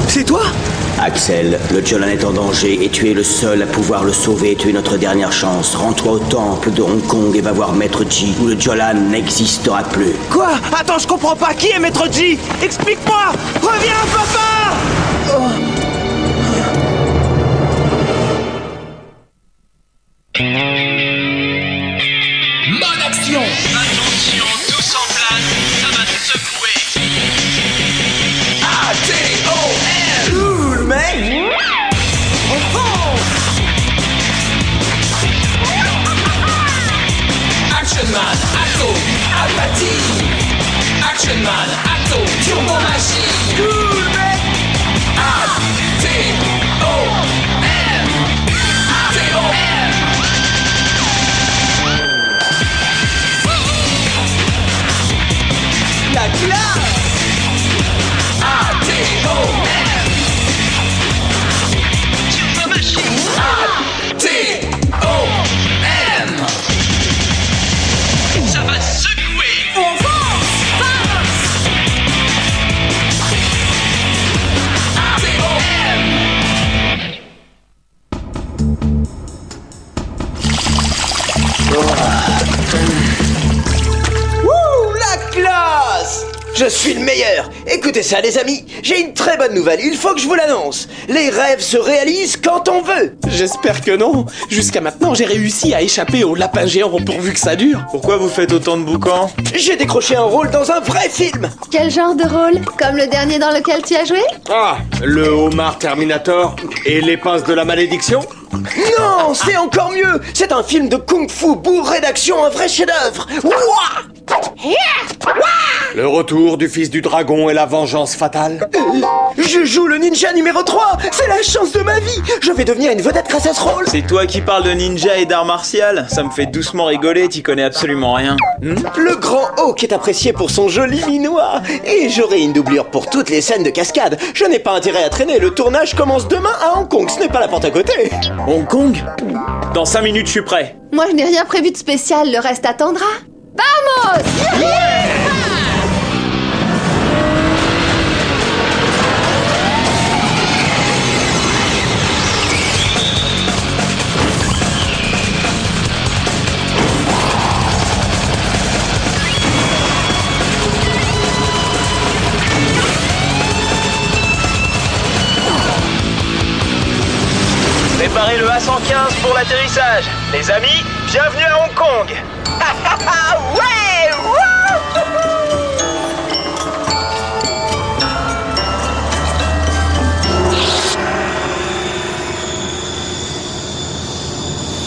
C'est toi? Axel, le Jolan est en danger et tu es le seul à pouvoir le sauver. Tu es notre dernière chance. Rends-toi au temple de Hong Kong et va voir Maître Ji, où le Jolan n'existera plus. Quoi? Attends, je comprends pas. Qui est Maître Ji? Explique-moi! Reviens, papa! Mode action! Attention, tous en place, ça va te secouer! A-T-O-M! Cool, mec! Action Man, Atto, Apathie! Action Man, Atto, Turbo Machine! Cool, mec! A-T-O-M! A-T-O-M! La classe! A-T-O-M! Turbo Machine! A-T-O-M! Ça va secouer! On fonce! Wouh, la classe! Je suis le meilleur! Écoutez ça, les amis, j'ai une très bonne nouvelle, il faut que je vous l'annonce! Les rêves se réalisent quand on veut! J'espère que non. Jusqu'à maintenant, j'ai réussi à échapper au lapin géant pourvu que ça dure. Pourquoi vous faites autant de boucans? J'ai décroché un rôle dans un vrai film! Quel genre de rôle? Comme le dernier dans lequel tu as joué? Ah, le homard Terminator et les pinces de la malédiction? Non, c'est encore mieux! C'est un film de kung-fu bourré d'action, un vrai chef-d'œuvre! Ouah! Le retour du fils du dragon et la vengeance fatale? Je joue le ninja numéro 3! C'est la chance de ma vie! Je vais devenir une vedette grâce à ce rôle! C'est toi qui parles de ninja et d'art martial? Ça me fait doucement rigoler, t'y connais absolument rien. Le grand Hawk est apprécié pour son joli minois! Et j'aurai une doublure pour toutes les scènes de cascade! Je n'ai pas intérêt à traîner, le tournage commence demain à Hong Kong, ce n'est pas la porte à côté! Hong Kong? Dans 5 minutes, je suis prêt. Moi, je n'ai rien prévu de spécial, le reste attendra. Vamos! Préparez le A115 pour l'atterrissage. Les amis, bienvenue à Hong Kong. Ouais!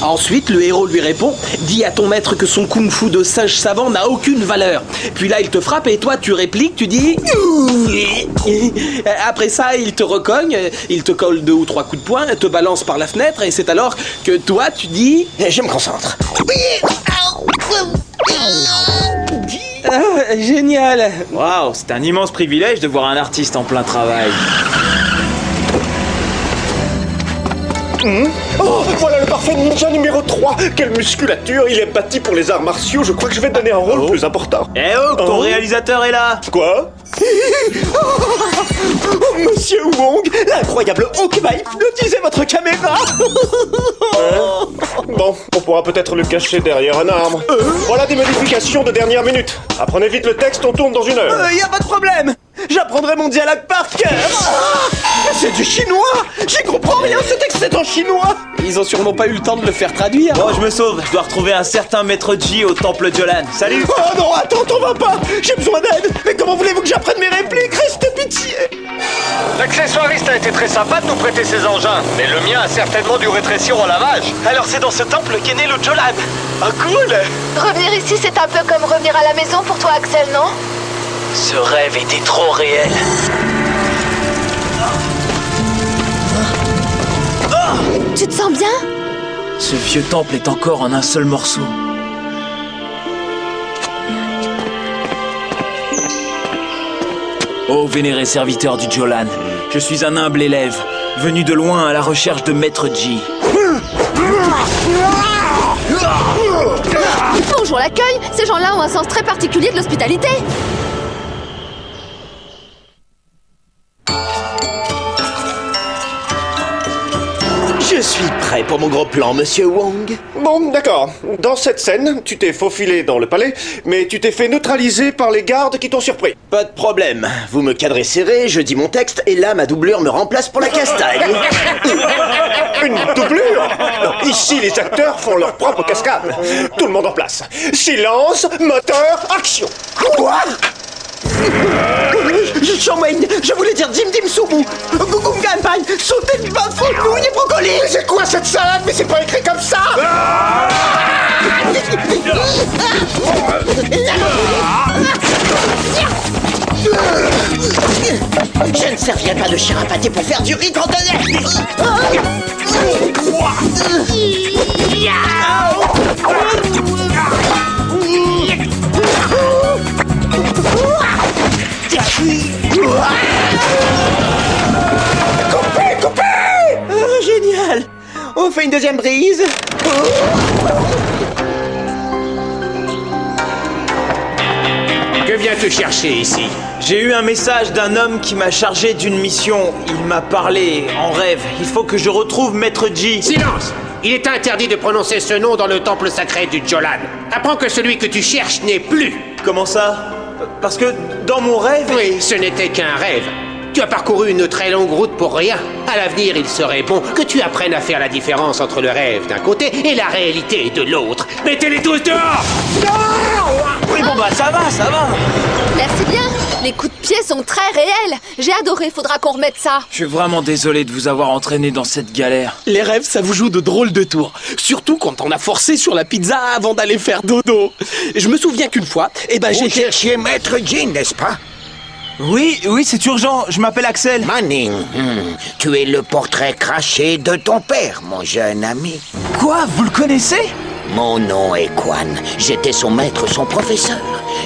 Ensuite, le héros lui répond « Dis à ton maître que son kung-fu de singe savant n'a aucune valeur. » Puis là, il te frappe et toi, tu répliques, tu dis « Après ça, il te recogne, il te colle 2 ou 3 coups de poing, te balance par la fenêtre et c'est alors que toi, tu dis... » Je me concentre. Ah, génial. Waouh, c'est un immense privilège de voir un artiste en plein travail. Oh, voilà le parfait ninja numéro 3. Quelle musculature, il est bâti pour les arts martiaux. Je crois que je vais te donner un rôle plus important. Eh oh, ton réalisateur est là. Quoi? Oh, Monsieur Wong, l'incroyable Hawk va hypnotiser votre caméra! Bon, on pourra peut-être le cacher derrière un arbre. Voilà des modifications de dernière minute. Apprenez vite le texte, on tourne dans 1 heure. Y a pas de problème! J'apprendrai mon dialogue par cœur! C'est du chinois! J'y comprends rien, ce texte est en chinois! Ils ont sûrement pas eu le temps de le faire traduire. Bon, je me sauve. Je dois retrouver un certain maître Ji au temple Jolan. Salut. Oh non, attends, t'en vas pas! J'ai besoin d'aide! Mais comment voulez-vous que j'apprenne mes répliques? Reste pitié! L'accessoiriste a été très sympa de nous prêter ses engins, mais le mien a certainement dû rétrécir au lavage. Alors c'est dans ce temple qu'est né le Jolan. Ah cool. Revenir ici, c'est un peu comme revenir à la maison pour toi, Axel, non? Ce rêve était trop réel. Tu te sens bien? Ce vieux temple est encore en un seul morceau. Ô vénéré serviteur du Jolan, je suis un humble élève, venu de loin à la recherche de Maître Ji. Bonjour l'accueil, ces gens-là ont un sens très particulier de l'hospitalité. Je suis prêt pour mon gros plan, monsieur Wong. Bon, d'accord. Dans cette scène, tu t'es faufilé dans le palais, mais tu t'es fait neutraliser par les gardes qui t'ont surpris. Pas de problème. Vous me cadrez serré, je dis mon texte, et là, ma doublure me remplace pour la castagne. Une doublure? Non, ici, les acteurs font leur propre cascade. Tout le monde en place. Silence, moteur, action. Quoi? Sean Wayne, je voulais dire Dim Dim Sumu, Gungan Pai, sauter du bain fou, nouilles brocoli. Mais c'est quoi cette salade? Mais c'est pas écrit comme ça. Je ne servirai pas de chien à pâté pour faire du riz cantonais. Coupez! Oh, génial. On fait une deuxième brise. Que viens-tu chercher ici? J'ai eu un message d'un homme qui m'a chargé d'une mission. Il m'a parlé en rêve. Il faut que je retrouve Maître Ji. Silence! Il est interdit de prononcer ce nom dans le temple sacré du Jolan. Apprends que celui que tu cherches n'est plus. Comment ça? Parce que dans mon rêve... Oui, ce n'était qu'un rêve. Tu as parcouru une très longue route pour rien. À l'avenir, il serait bon que tu apprennes à faire la différence entre le rêve d'un côté et la réalité de l'autre. Mettez-les tous dehors! Oui, bon bah ça va. Merci bien. Les coups de pied sont très réels. J'ai adoré, faudra qu'on remette ça. Je suis vraiment désolé de vous avoir entraîné dans cette galère. Les rêves, ça vous joue de drôles de tours. Surtout quand on a forcé sur la pizza avant d'aller faire dodo. Je me souviens qu'une fois, Vous cherchiez Maître Ji, n'est-ce pas? Oui, c'est urgent. Je m'appelle Axel. Manning, tu es le portrait craché de ton père, mon jeune ami. Quoi? Vous le connaissez? Mon nom est Quan. J'étais son maître, son professeur.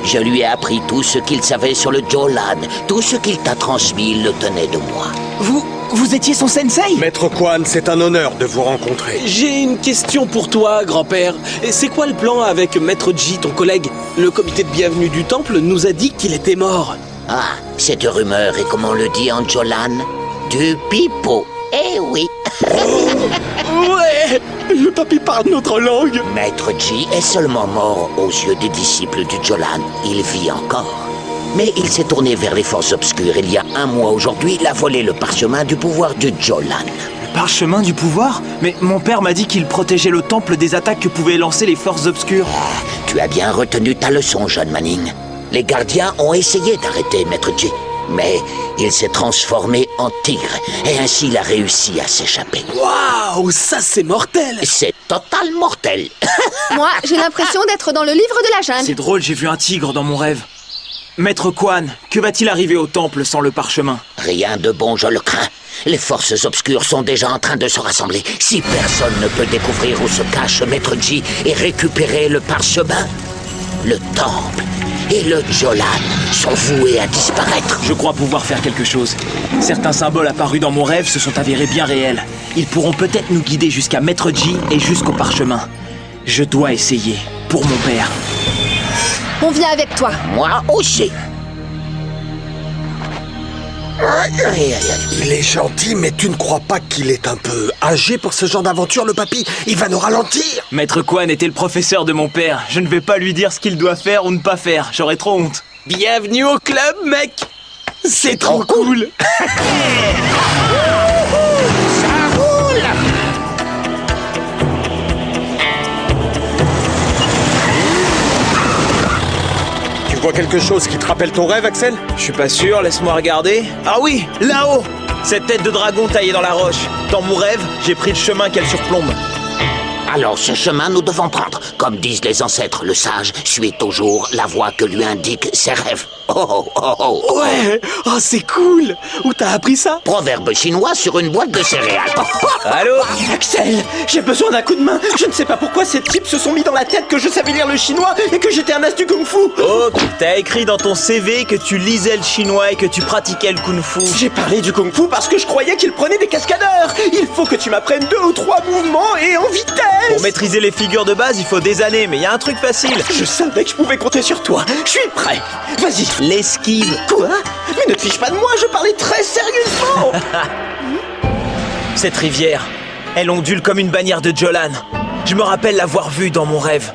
Je lui ai appris tout ce qu'il savait sur le Jolan. Tout ce qu'il t'a transmis, il le tenait de moi. Vous étiez son sensei? Maître Quan, c'est un honneur de vous rencontrer. j'ai une question pour toi, grand-père. C'est quoi le plan avec Maître Ji, ton collègue? Le comité de bienvenue du temple nous a dit qu'il était mort. Ah, cette rumeur est, comme on le dit en Jolan, du pipeau. Eh oui. Ouais, le papy parle notre langue. Maître Ji est seulement mort aux yeux des disciples du Jolan. Il vit encore. Mais il s'est tourné vers les forces obscures il y a un mois aujourd'hui. Il a volé le parchemin du pouvoir du Jolan. Le parchemin du pouvoir? Mais mon père m'a dit qu'il protégeait le temple des attaques que pouvaient lancer les forces obscures. Tu as bien retenu ta leçon, jeune Manning. Les gardiens ont essayé d'arrêter Maître Ji, mais il s'est transformé en tigre, et ainsi il a réussi à s'échapper. Waouh, ça c'est mortel. C'est total mortel. Moi, j'ai l'impression d'être dans le livre de la jungle. C'est drôle, j'ai vu un tigre dans mon rêve. Maître Quan, que va-t-il arriver au temple sans le parchemin? Rien de bon, je le crains. Les forces obscures sont déjà en train de se rassembler. Si personne ne peut découvrir où se cache Maître Ji et récupérer le parchemin, le temple et le Jolan sont voués à disparaître. Je crois pouvoir faire quelque chose. Certains symboles apparus dans mon rêve se sont avérés bien réels. Ils pourront peut-être nous guider jusqu'à Maître Ji et jusqu'au parchemin. Je dois essayer, pour mon père. On vient avec toi. Moi aussi. Il est gentil, mais tu ne crois pas qu'il est un peu âgé pour ce genre d'aventure, le papy? Il va nous ralentir. Maître Quan était le professeur de mon père. Je ne vais pas lui dire ce qu'il doit faire ou ne pas faire. J'aurais trop honte. Bienvenue au club, mec. C'est trop cool. Tu vois quelque chose qui te rappelle ton rêve, Axel? Je suis pas sûr, laisse-moi regarder. Ah oui, là-haut! Cette tête de dragon taillée dans la roche. Dans mon rêve, j'ai pris le chemin qu'elle surplombe. Alors ce chemin nous devons prendre. Comme disent les ancêtres, le sage suit toujours la voie que lui indiquent ses rêves. Ouais, oh c'est cool. Où t'as appris ça? Proverbe chinois sur une boîte de céréales. Allô? Axel, j'ai besoin d'un coup de main. Je ne sais pas pourquoi ces types se sont mis dans la tête que je savais lire le chinois et que j'étais un as du kung-fu. Ok, t'as écrit dans ton CV que tu lisais le chinois et que tu pratiquais le kung-fu. J'ai parlé du kung-fu parce que je croyais qu'ils prenaient des cascadeurs. Il faut que tu m'apprennes 2 ou 3 mouvements et en vitesse. Pour maîtriser les figures de base, il faut des années, mais il y a un truc facile. Je savais que je pouvais compter sur toi. Je suis prêt. Vas-y. L'esquive. Quoi? Mais ne te fiche pas de moi, je parlais très sérieusement. Cette rivière, Elle ondule comme une bannière de Jolan. Je me rappelle l'avoir vue dans mon rêve.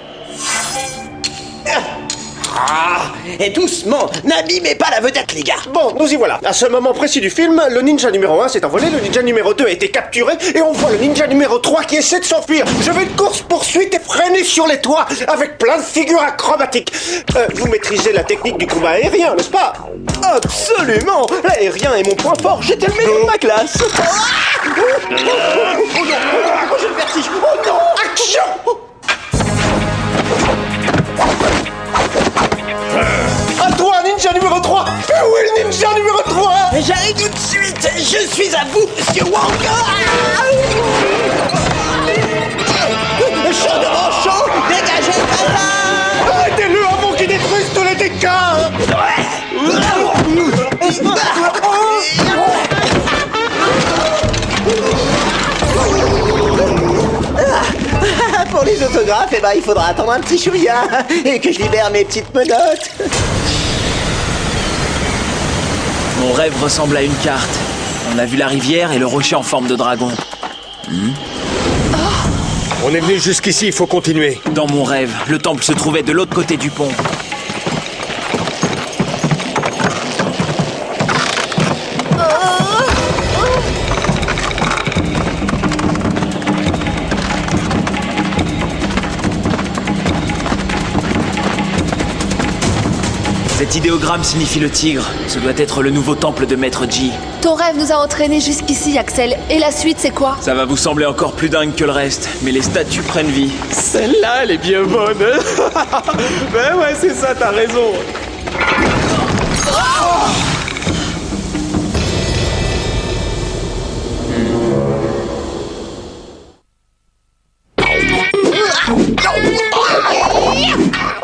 Ah, et doucement, n'abîmez pas la vedette, les gars. Bon, nous y voilà. À ce moment précis du film, le ninja numéro 1 s'est envolé, le ninja numéro 2 a été capturé, et on voit le ninja numéro 3 qui essaie de s'enfuir. Je veux une course-poursuite effrénée sur les toits, avec plein de figures acrobatiques. Vous maîtrisez la technique du combat aérien, n'est-ce pas? Absolument. L'aérien est mon point fort, j'étais le meilleur de ma classe. Oh non, j'ai le vertige. Oh non, action. À toi, ninja numéro 3. Où est le ninja numéro 3? J'arrive tout de suite. Je suis à vous, monsieur Wong. Chaud devant chaud, dégagez par là. Arrêtez-le avant qu'il détruise tous les dégâts. Pour les autographes, eh ben, il faudra attendre un petit chouïa et que je libère mes petites menottes. Mon rêve ressemble à une carte. On a vu la rivière et le rocher en forme de dragon. On est venu jusqu'ici, il faut continuer. Dans mon rêve, le temple se trouvait de l'autre côté du pont. Cet idéogramme signifie le tigre. Ce doit être le nouveau temple de Maître Ji. Ton rêve nous a entraînés jusqu'ici, Axel. Et la suite, c'est quoi? Ça va vous sembler encore plus dingue que le reste, mais les statues prennent vie. Celle-là, elle est bien bonne. Ben ouais, c'est ça, t'as raison.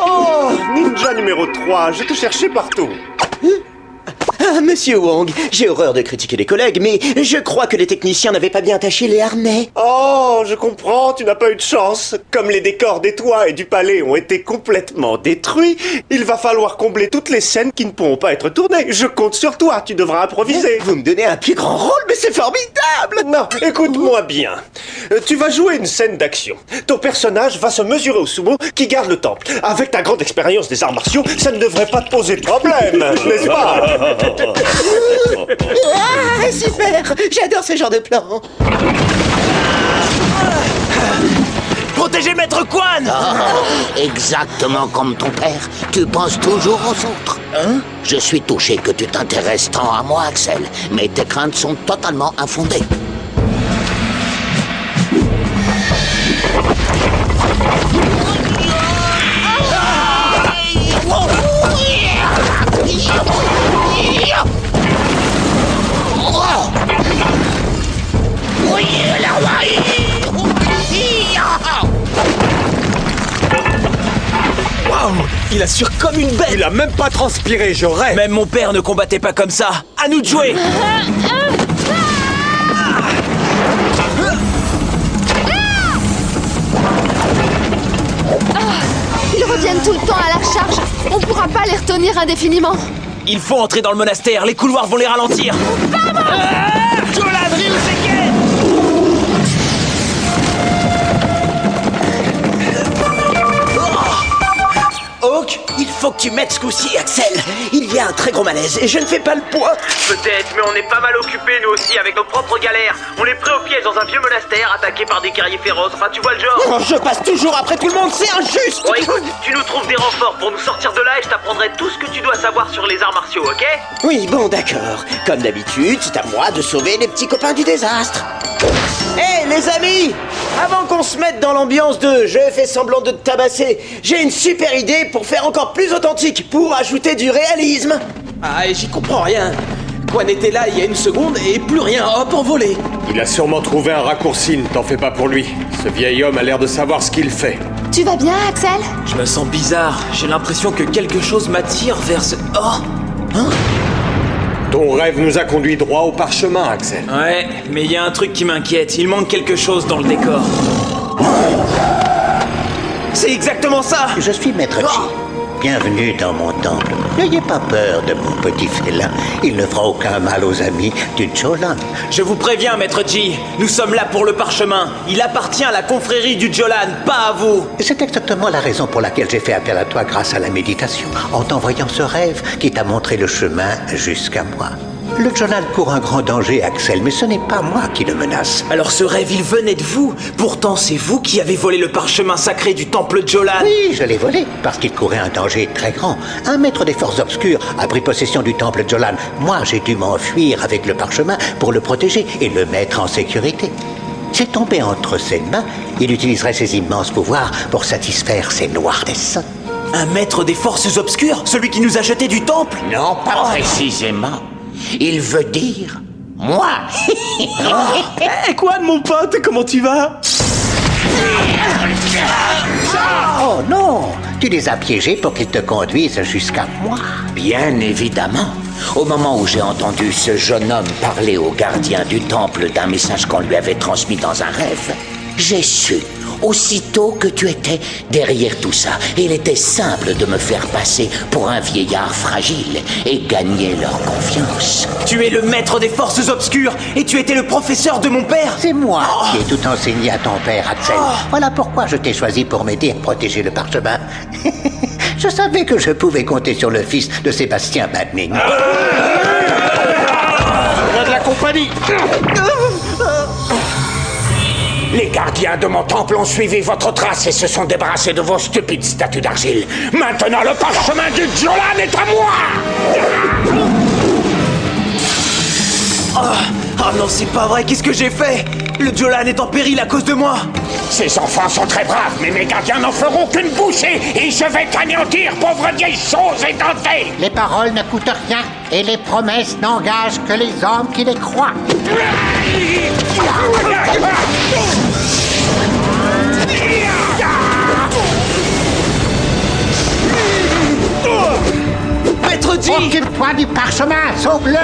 Oh, ninja numéro 3, je te cherchais partout. Ah, monsieur Wong, j'ai horreur de critiquer les collègues, mais je crois que les techniciens n'avaient pas bien attaché les harnais. Oh, je comprends, tu n'as pas eu de chance. Comme les décors des toits et du palais ont été complètement détruits, il va falloir combler toutes les scènes qui ne pourront pas être tournées. Je compte sur toi, tu devras improviser. Vous me donnez un plus grand rôle, mais c'est formidable. Non, écoute-moi bien. Tu vas jouer une scène d'action. Ton personnage va se mesurer au sumo qui garde le temple. Avec ta grande expérience des arts martiaux, ça ne devrait pas te poser de problème, n'est-ce pas? Ah, super. J'adore ce genre de plan. Protégez Maître Quan. Exactement comme ton père, tu penses toujours aux autres. Hein? Je suis touché que tu t'intéresses tant à moi, Axel, mais tes craintes sont totalement infondées. Waouh, il assure comme une bête. Il a même pas transpiré, je rêve. Même mon père ne combattait pas comme ça. À nous de jouer. Ils reviennent tout le temps à la charge. On pourra pas les retenir indéfiniment. Il faut entrer dans le monastère. Les couloirs vont les ralentir. Jolan Ryuseki. Hawk, il faut que tu m'aides ce coup-ci, Axel. Il y a un très gros malaise et je ne fais pas le poids. Peut-être, mais on est pas mal occupés nous aussi avec nos propres galères. On est pris au piège dans un vieux monastère, attaqué par des guerriers féroces. Enfin, tu vois le genre. Oh, je passe toujours après tout le monde, c'est injuste. Bon, écoute, tu nous trouves des renforts pour nous sortir de là et je t'apprendrai tout ce que tu dois savoir sur les arts martiaux, ok? Oui, bon, d'accord. Comme d'habitude, c'est à moi de sauver les petits copains du désastre. Hé, les amis! Avant qu'on se mette dans l'ambiance de « je fais semblant de te tabasser », j'ai une super idée pour faire encore plus authentique, pour ajouter du réalisme. Ah, j'y comprends rien. Quan était là il y a une seconde et plus rien, hop, envolé. Il a sûrement trouvé un raccourci, ne t'en fais pas pour lui. Ce vieil homme a l'air de savoir ce qu'il fait. Tu vas bien, Axel? Je me sens bizarre. J'ai l'impression que quelque chose m'attire vers ce... Oh! Hein? Ton rêve nous a conduit droit au parchemin, Axel. Ouais, mais il y a un truc qui m'inquiète. Il manque quelque chose dans le décor. C'est exactement ça! Je suis Maître Ji. bienvenue dans mon temple. N'ayez pas peur de mon petit félin. Il ne fera aucun mal aux amis du Jolan. Je vous préviens, Maître Ji, nous sommes là pour le parchemin. Il appartient à la confrérie du Jolan, pas à vous. C'est exactement la raison pour laquelle j'ai fait appel à toi grâce à la méditation, en t'envoyant ce rêve qui t'a montré le chemin jusqu'à moi. Le Jolan court un grand danger, Axel, mais ce n'est pas moi qui le menace. Alors ce rêve, il venait de vous. Pourtant, c'est vous qui avez volé le parchemin sacré du temple Jolan. Oui, je l'ai volé, parce qu'il courait un danger très grand. Un maître des forces obscures a pris possession du temple Jolan. Moi, j'ai dû m'enfuir avec le parchemin pour le protéger et le mettre en sécurité. C'est tombé entre ses mains, il utiliserait ses immenses pouvoirs pour satisfaire ses noirs desseins. Un maître des forces obscures? Celui qui nous a jeté du temple? Non, pas précisément. Il veut dire moi. Quoi, mon pote? Comment tu vas? Oh non! Tu les as piégés pour qu'ils te conduisent jusqu'à moi. Bien évidemment. Au moment où j'ai entendu ce jeune homme parler au gardien du temple d'un message qu'on lui avait transmis dans un rêve, j'ai su aussitôt que tu étais derrière tout ça. Il était simple de me faire passer pour un vieillard fragile et gagner leur confiance. Tu es le maître des forces obscures et tu étais le professeur de mon père. C'est moi qui ai tout enseigné à ton père, Axel. Voilà pourquoi je t'ai choisi pour m'aider à protéger le parchemin. Je savais que je pouvais compter sur le fils de Sébastien Badning. On a de la compagnie. Les gardiens de mon temple ont suivi votre trace et se sont débarrassés de vos stupides statues d'argile. Maintenant, le parchemin du Jolan est à moi. Oh non, c'est pas vrai, qu'est-ce que j'ai fait? Le Jolan est en péril à cause de moi. Ces enfants sont très braves, mais mes gardiens n'en feront qu'une bouchée et je vais t'anéantir, pauvre vieille chose édentée. Les paroles ne coûtent rien et les promesses n'engagent que les hommes qui les croient. Maître Ji! Occupe-toi du parchemin, sauve-le!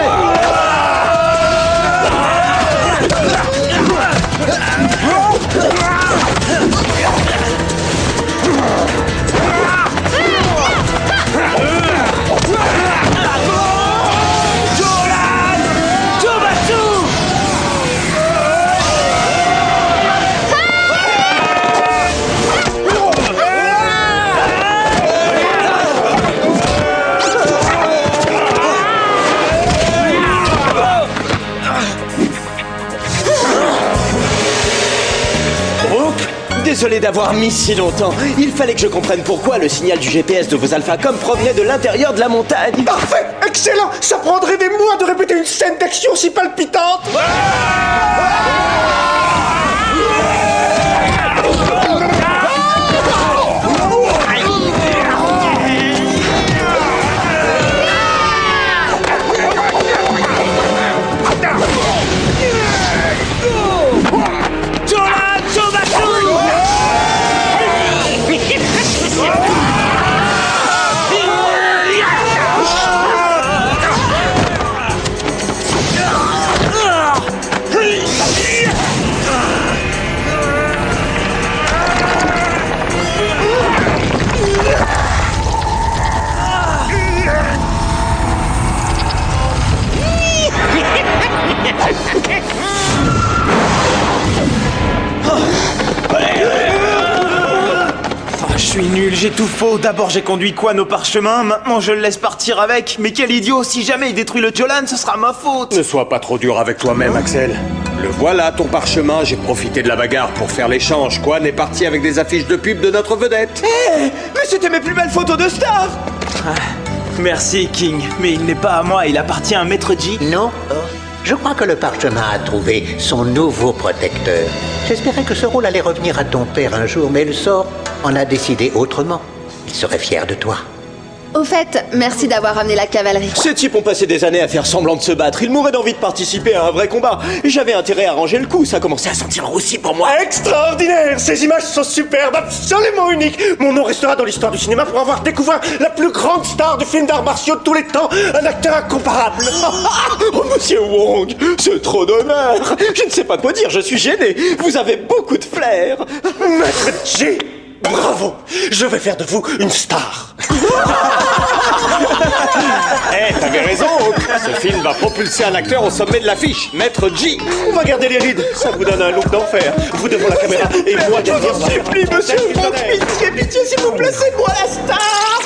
Désolé d'avoir mis si longtemps. Il fallait que je comprenne pourquoi le signal du GPS de vos Alphacom provenait de l'intérieur de la montagne. Parfait! Excellent! Ça prendrait des mois de répéter une scène d'action si palpitante! Je suis nul, j'ai tout faux. D'abord j'ai conduit Quan au parchemin, maintenant je le laisse partir avec. Mais quel idiot, si jamais il détruit le Jolan, ce sera ma faute. Ne sois pas trop dur avec toi-même, Axel. Le voilà, ton parchemin. J'ai profité de la bagarre pour faire l'échange. Quan est parti avec des affiches de pub de notre vedette. Mais c'était mes plus belles photos de star. Merci, King. Mais il n'est pas à moi, il appartient à Maître Ji. Non. Je crois que le parchemin a trouvé son nouveau protecteur. J'espérais que ce rôle allait revenir à ton père un jour, mais le sort en a décidé autrement. Il serait fier de toi. Au fait, merci d'avoir ramené la cavalerie. Ces types ont passé des années à faire semblant de se battre. Ils mouraient d'envie de participer à un vrai combat. J'avais intérêt à ranger le coup. Ça commençait à sentir aussi pour moi. Extraordinaire! Ces images sont superbes, absolument uniques. Mon nom restera dans l'histoire du cinéma pour avoir découvert la plus grande star du film d'arts martiaux de tous les temps. Un acteur incomparable. Oh, monsieur Wong, c'est trop d'honneur. Je ne sais pas quoi dire, je suis gêné. Vous avez beaucoup de flair. Maître Ji, bravo. Je vais faire de vous une star. Eh, t'avais raison, Hawk. Ce film va propulser un acteur au sommet de l'affiche, Maître G. On va garder les rides, ça vous donne un look d'enfer. Vous devant la caméra et moi derrière. Je vous en supplie, monsieur Hawk, pitié, s'il vous plaît, c'est moi la star.